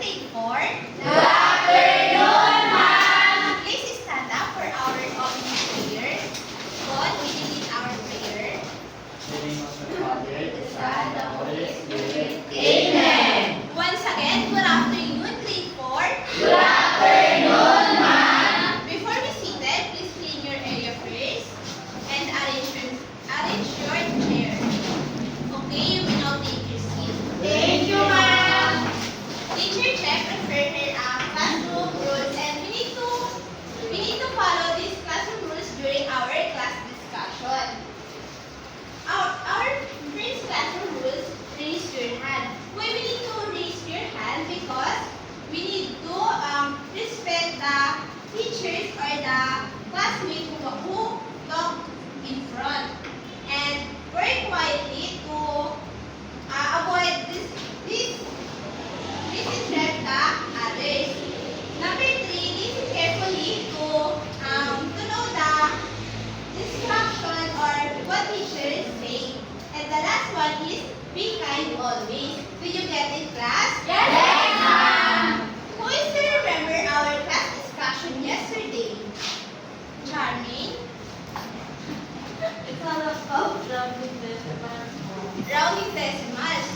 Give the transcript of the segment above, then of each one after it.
grade 4? Good afternoon, ma'am. Please stand up for our opening prayer. God, we begin our prayer. In the name of the Father, the Son, and the Holy Spirit. Amen. Once again, good afternoon, grade 4. Good afternoon, ma'am. Before we seated, please clean your area first and arrange your chair. Okay, you may now take your seat. Thank you, ma'am. Teacher Check referred her classroom rules, and we need to follow these classroom rules during our class discussion. Our first classroom rules: raise your hand. Why we need to raise your hand? Because we need to respect the teachers or the classmates who talk in front, and work quietly to avoid this interrupt the others. Number 3, listen carefully to know the instruction or what teacher is saying. And the last one is be kind always. Did you get it, class? Yes, ma'am. Who is to remember our class discussion yesterday? Charming? It's all about rounding decimals. Rounding decimals.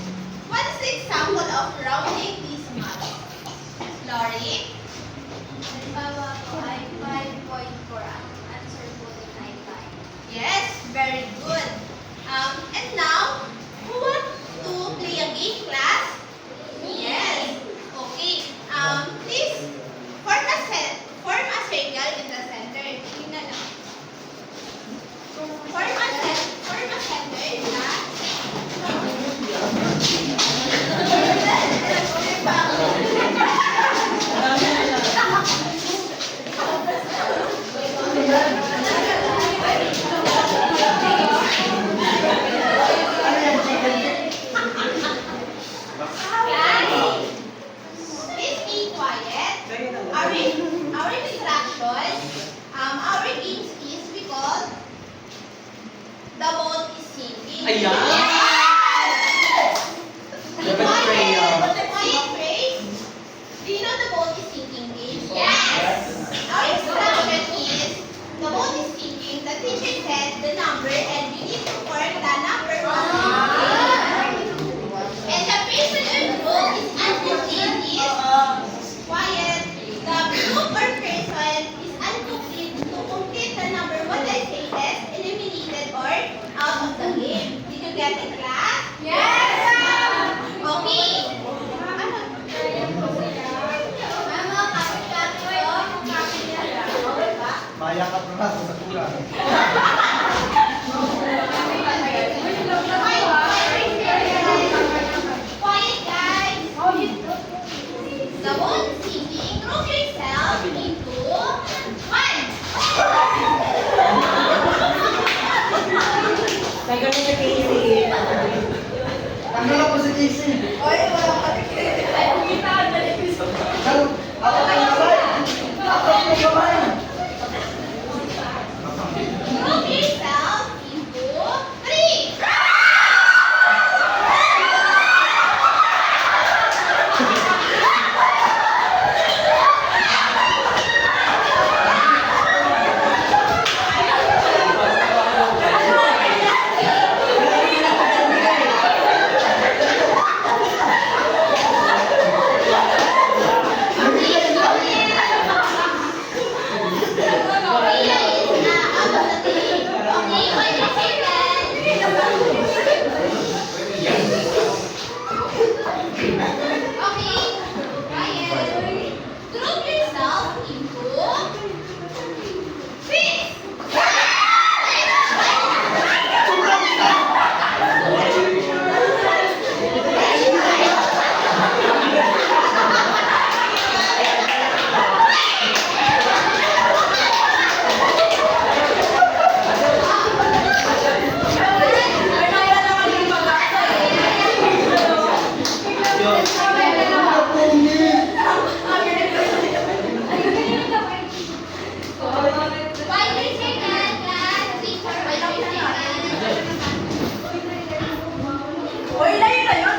What is the example of rounding decimals? Lori? Halimbawa po ay 5.4 ang answer po ni 95. Yes, very good. And now, who want to play a game, class? Yes. Okay. Please form a circle in the center. Tingnan lang. Form a center in the Please be quiet. Our instructions, our games is we call the boat is sinking. Ayan! Yes! Dapat crayon. Quiet phrase. Do you know the boat is sinking game? Yes. Our instruction is the boat is sinking. The teacher said the number and we need to form the number one. And the person or group is uncomplete is quiet. The group or person is uncomplete to complete the number what I say is eliminated or out of the game. Did you get it, class? Yes, ma'am. Okay. Mama, kapit kami kayo. Kapit nila. Okay ba? Maya ka pa sa kulang. Quiet, guys. The boat is sinking. Group yourself into one. Tagal na si Casey. Ano lang po si Casey? Oy, wala ka. Ay, kumita ka na rin. Ako ang kamay! Ako ang kamay! Group yourself into three. Uy, layo na yun.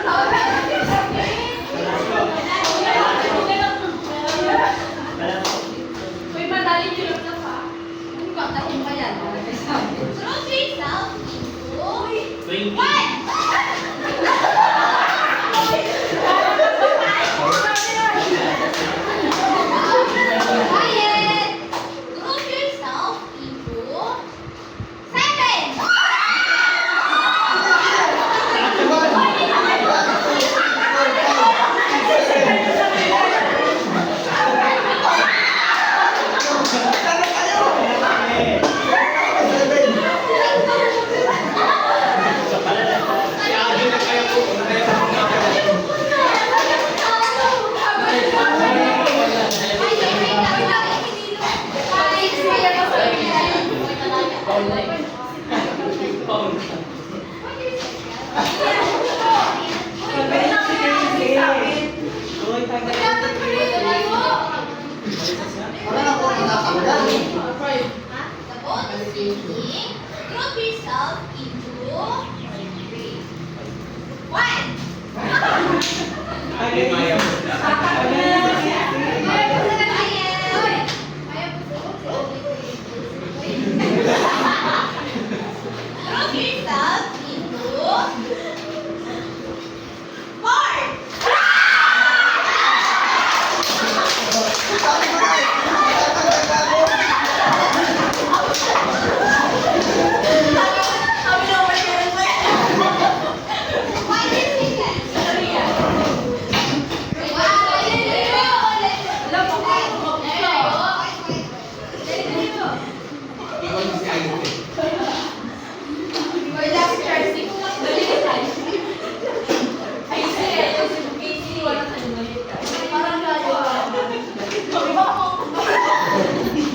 Group yourself into 4.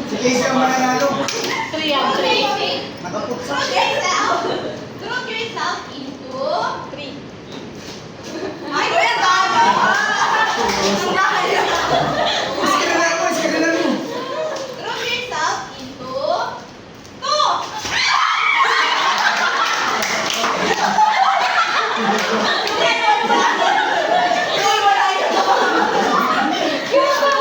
Si Casey ang mananalo. Group Nakapuksa. yourself into 3. Ay, kuya, tama! Sige na lang mo, sige na lang mo. Group yourself into 2. Group yourself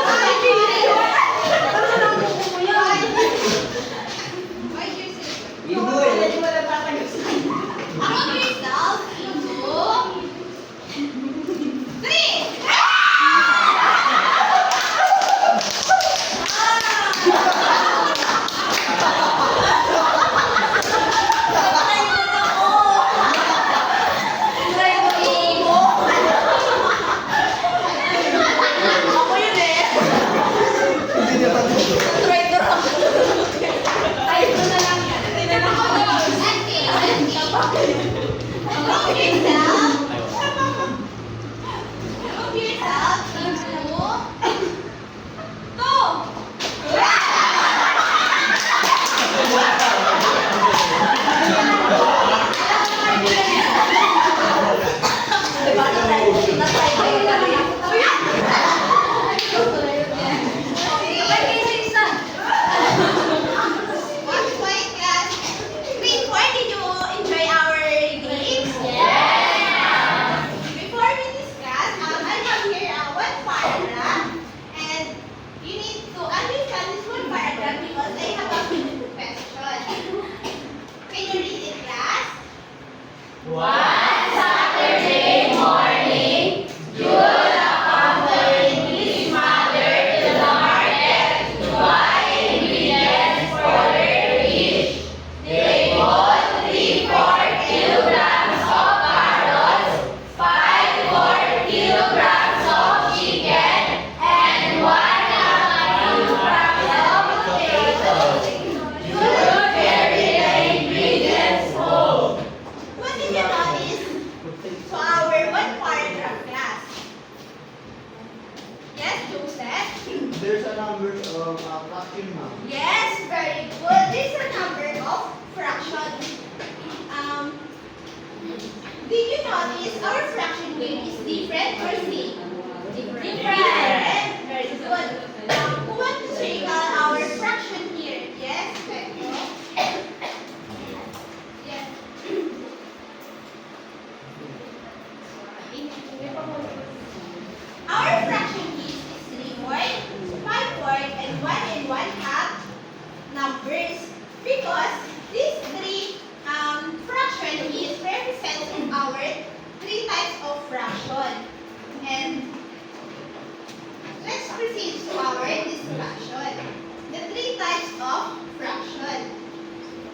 into 3. Hindi niya patuloy. Group yourself into 2. What point, class? Grade 4, did you enjoy our games? Before we discuss, I have here one paragraph, and you need to understand this one paragraph because I have a question. Can you read it, class? What did you notice to our one paragraph, class? Yes, Joseph? There's a number of fraction now. Yes, very good. There's a number of fractions. Did you notice our fraction here is different or same? Different. Very good. Who wants to circle our fraction here? Yes, Petro? Yes. Our fraction is 3/4, 5/4, and 1 numbers because these three fraction is representing our three types of fraction. And let's proceed to our discussion. The three types of fraction.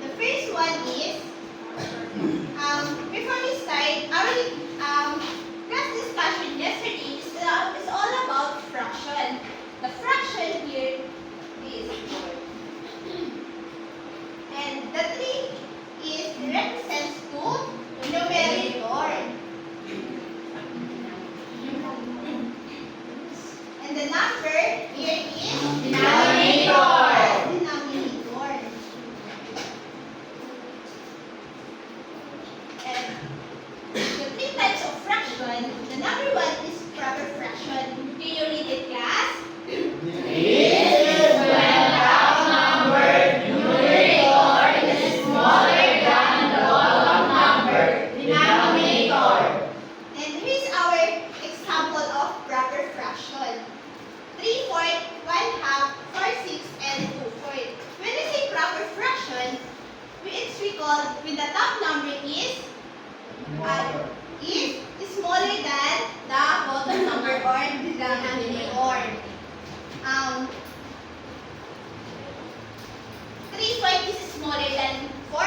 The first one is before we start our class discussion yesterday is all about fraction. The fraction here is 4. And the 3 is represents to numerator. And the number here is denominator. And the three types of fraction, the number one is proper fraction. Can you read it, class? And here's our example of or denominator. 3 is smaller than 4?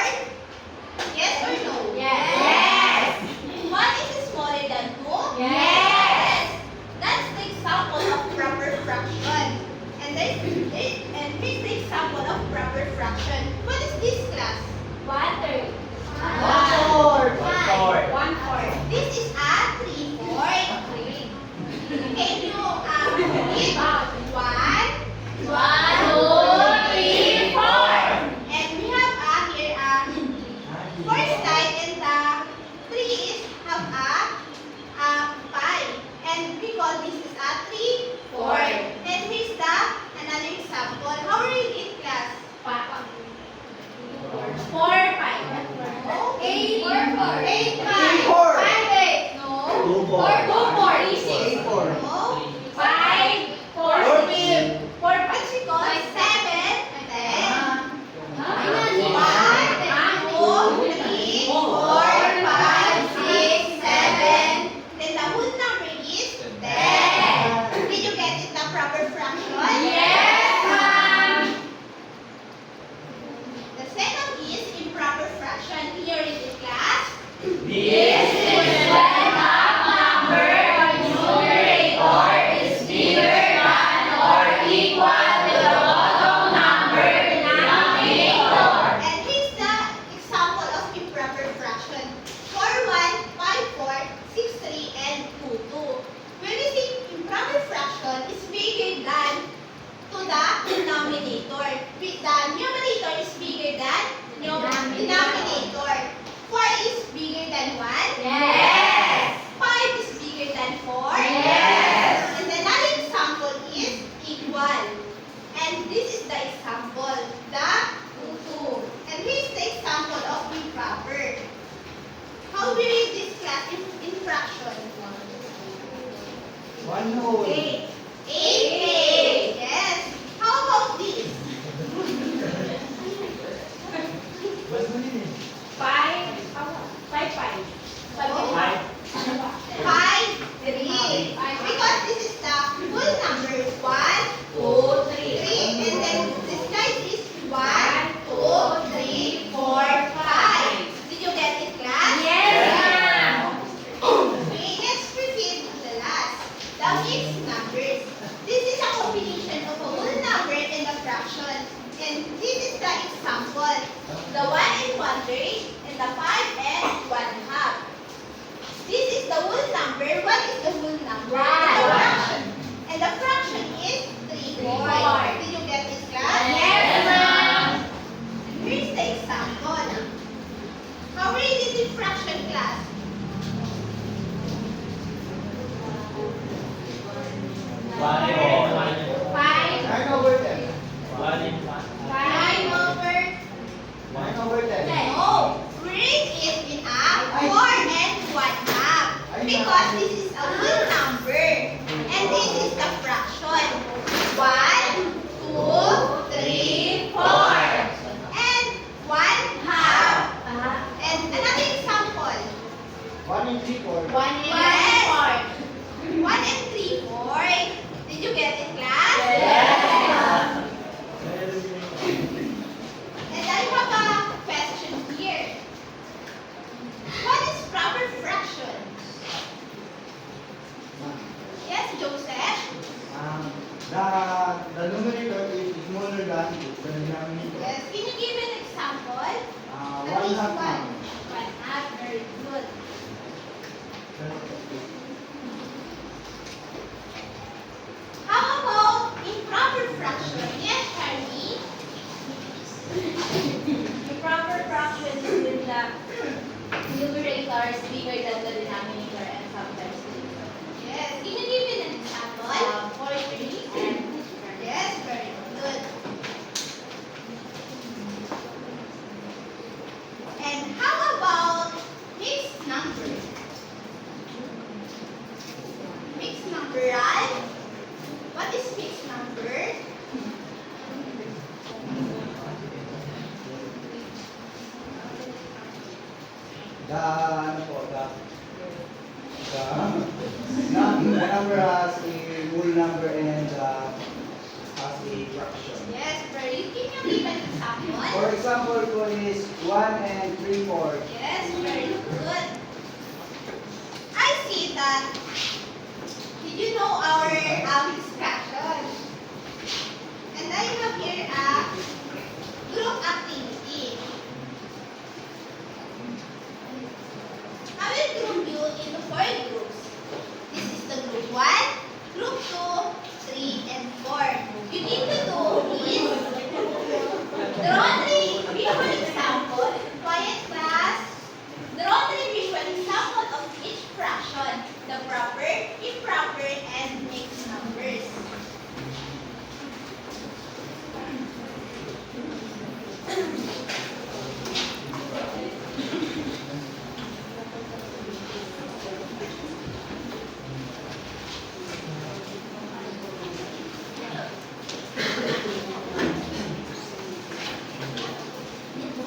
Yes or no? Yes. 1 is smaller than 2? Yes. That's the example of proper fraction. And here's the example of proper fraction. What is this class? 1/3. 1/4. 1/4. 1/4. This is a 3/4. Can you read 1? 1, 2, 3, 4. And we have here first side, and the 3 is have a 5. And we call this is a 3/4. And here's the another example. How are you in class? 4, 5. No. 8, 4, 8, 3, 4. 5, 8. No. 2, 4, 4. 2, 4, 6. 4. No. 5, 4, 6. 4, What we call 7, 10. Then the whole number is 10. Did you get it, the proper fraction? Yes, ma'am. The second is improper fraction. Can you read it, class? This is when a number or numerator is bigger than or equal to the bottom number denominator. And here's the example of improper fraction. 4, 1, 5, 4, 6, 3, and 2, 2. When we say improper fraction is bigger than to the denominator. The numerator is bigger than denominator. 4 is bigger than 1. Yes. 5 is bigger than 4. Yes. And another example is equal. And this is the example, the 2, 2. And here's the example of improper. How we read this class in fraction? 1 whole. 8. 8. Yes. How about this? Mas malinis. 5, 5, 5. 5. 5, 3. Because this is the whole number. 1, 2, 3. And then this guy is 1, 2, 3, 4, 5. Did you get it, class? Yes, ma'am. Okay, let's proceed to the last. The mixed numbers. This is a combination of a whole number and a fraction. And this is the example. The 1 and 1/3 and the 5 and 1/2. This is the whole number. What is the whole number? One. The fraction. And the fraction is 3/4. Did you get this, class? Yes, ma'am. Here's the example. How are you in fraction, class? 1 5, 9 over 10. 1. 9 over 9 over 10. No, we read it in a 4 and 1/2 because this is a whole number and this is the fraction. 1, 2, 3, 4, and 1/2. And another example. 1 and 3/4. 1 Yes. 4. 1 and 3/4. Did you get it, class? Yes. And I have a question here. What is proper fraction? Yes, Joseph? The numerator is smaller than the denominator. Yes. Can you give an example? At 1 least half one. now. 1/2. Very good. How about improper fraction? Yes, Charlie? Improper fraction is when the numerator is bigger than the denominator and sometimes greater. Yes. Can you give an example? 43 and Yes, very good. And how about mixed numbers? Mixed number, right? What is mixed number? Ano po, the the number has a whole number and has a fraction. Yes, very. Can you give an example? For example po is 1 and 3/4. Yes, very good. I see that. Did you know our discussion? And I have here a group activity. I will group you into 4 groups. This is the group 1, group 2, 3, and 4. You need to do is draw 3 visual example. Quiet class. Draw 3 visual example of each fraction. The proper, improper, and mixed numbers.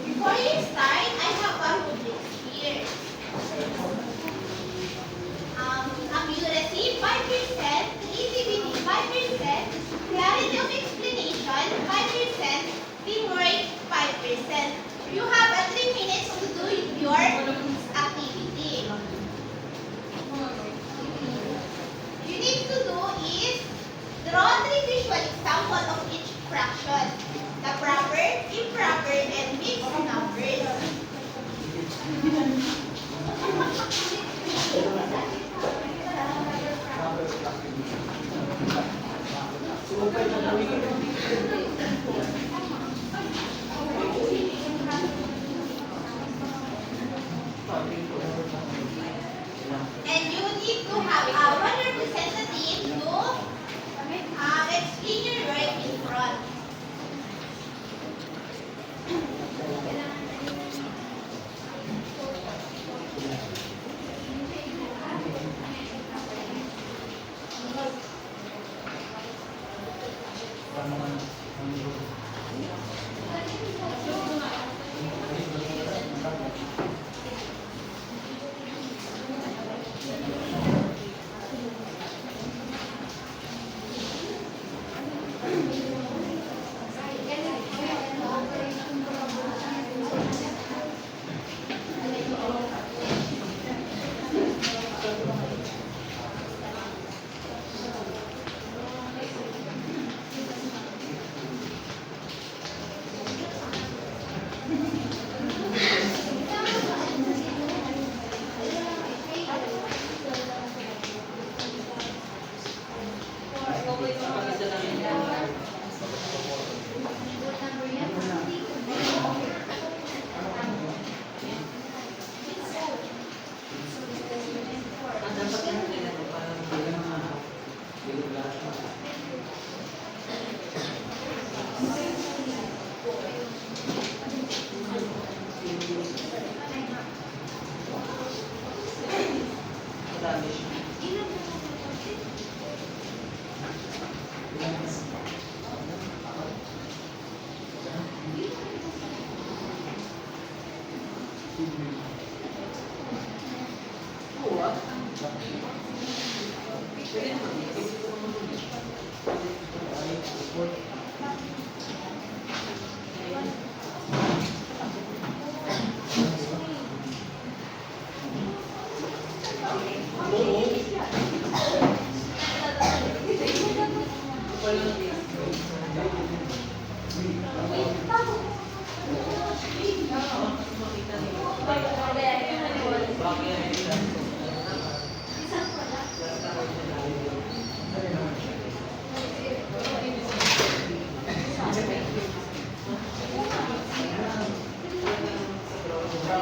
Before you start, I have a rubric here. Accuracy 5%, creativity 5%, clarity of explanation 5%, teamwork 5%. You have 3 minutes to do your activity. You need to do is draw 3 visual example of each fraction. The proper, improper, and mixed numbers. And you need to have one representative to explain your work in front.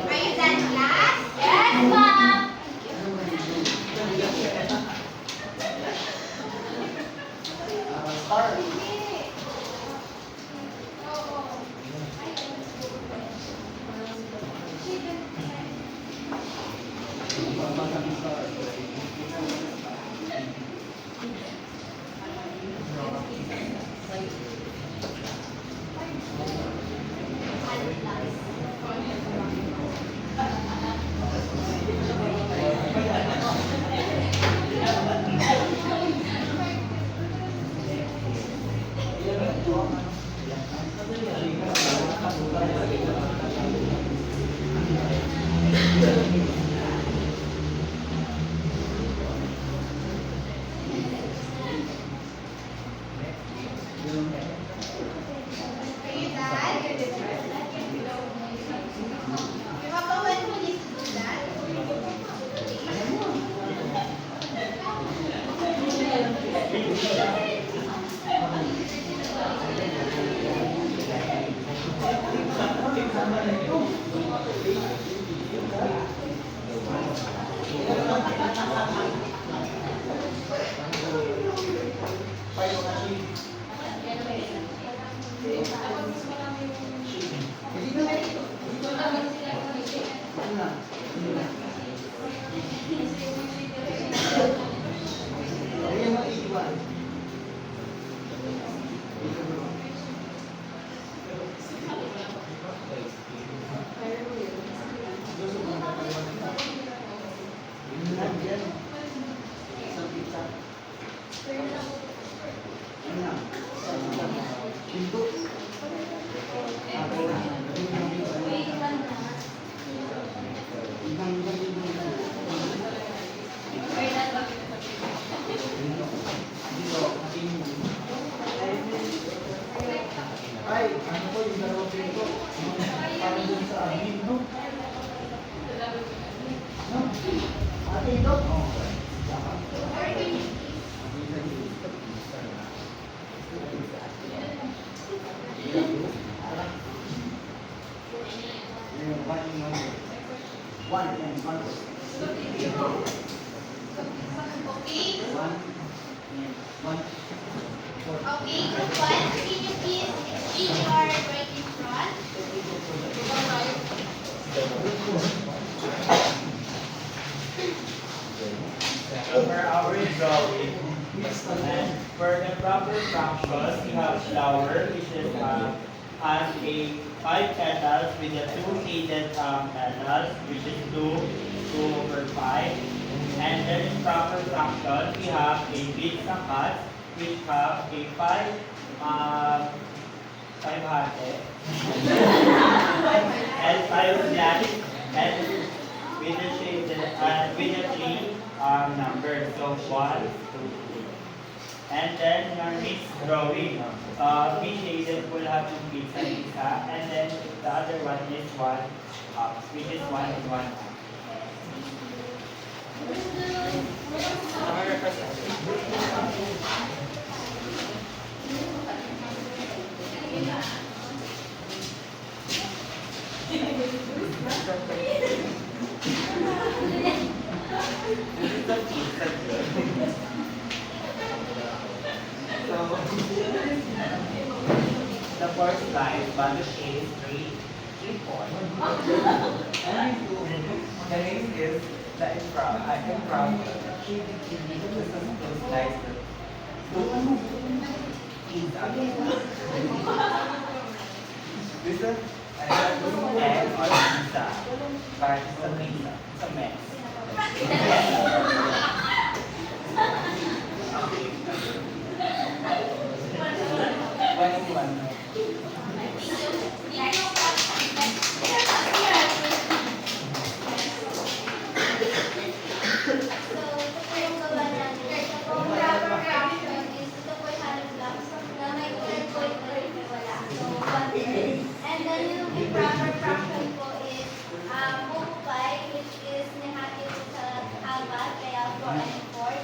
Are you done, class? Yes, ma'am. Start. Okay, group 1, can you please exchange your work in front? So for our drawing, and for the proper fractions, we have flower, which is has a 5 petals with the 2 shaded petals, which is 2/5. And then in proper fraction, we have a pizza cut, which have a 500 and 5 black, and with the shaded with the 3 numbers, so 1, 2, 3. And then in our next drawing, we shaded will have 2 pizza, and then the other one is 1 which is 1 and 1 half. This is the pizza girl. So, the first line, value is 3, 3, 4. The name is the improv. I improv. This is those slides that this is an egg or pizza, but it's a pizza. It's a mess. One. And then yung proper fraction po is multiply, which is negative sa halbat, kaya 4 and 4.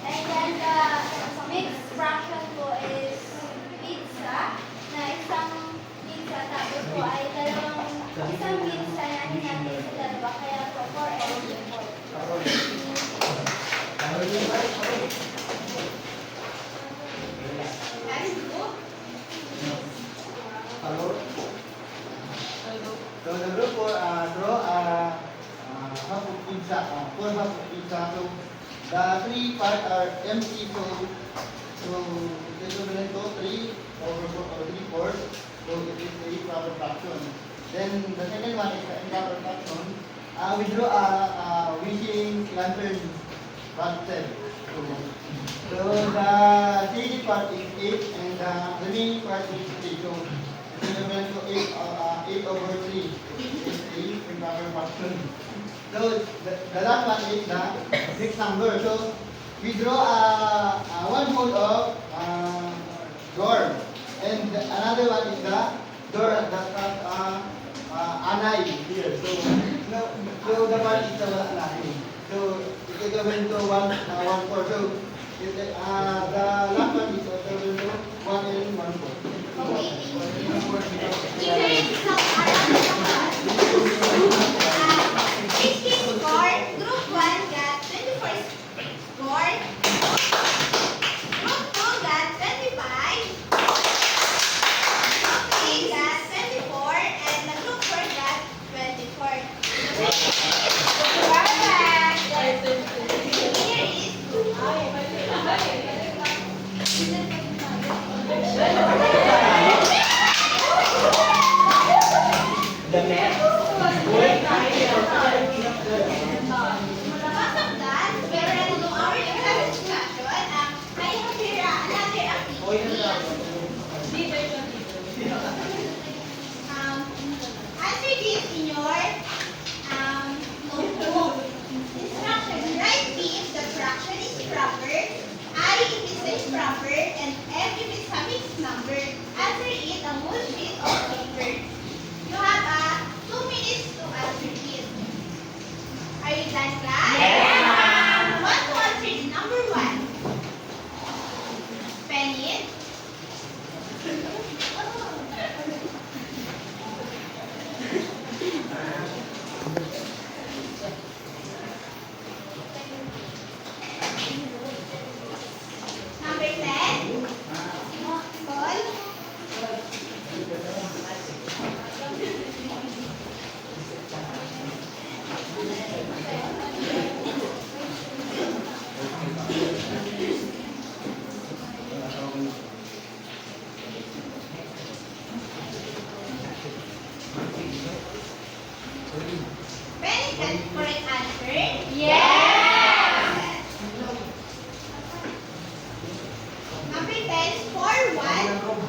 And then the mixed fraction po is pizza, na isang pizza tapos po ay isang pizza na hinati sa dalawa, kaya po 4 and 4. Next group. Hello? So the group for draw half of pizza, 4 half of pizza. So the 3 parts are empty. So it is equivalent to 3/4 or 3/4. So it is a proper fraction. Then the second one is the improper fraction. We draw a wishing lantern basket. So the shaded part is 8 and the remaining part is 3. So it is equivalent to 8/3. Is a improper fraction. So the last one is the sixth number. So we draw one hole of door, and another one is the door that has anay here. So the one is the anay. So it is equivalent to 1/4. So the last one is equivalent to 1 and 1/4. Teacher is isang aral ng 16 score. Group 1 got 24 score. Group 2 got 25. Group 3 got 24. And the group 4 got 24. Perfect. Here is one.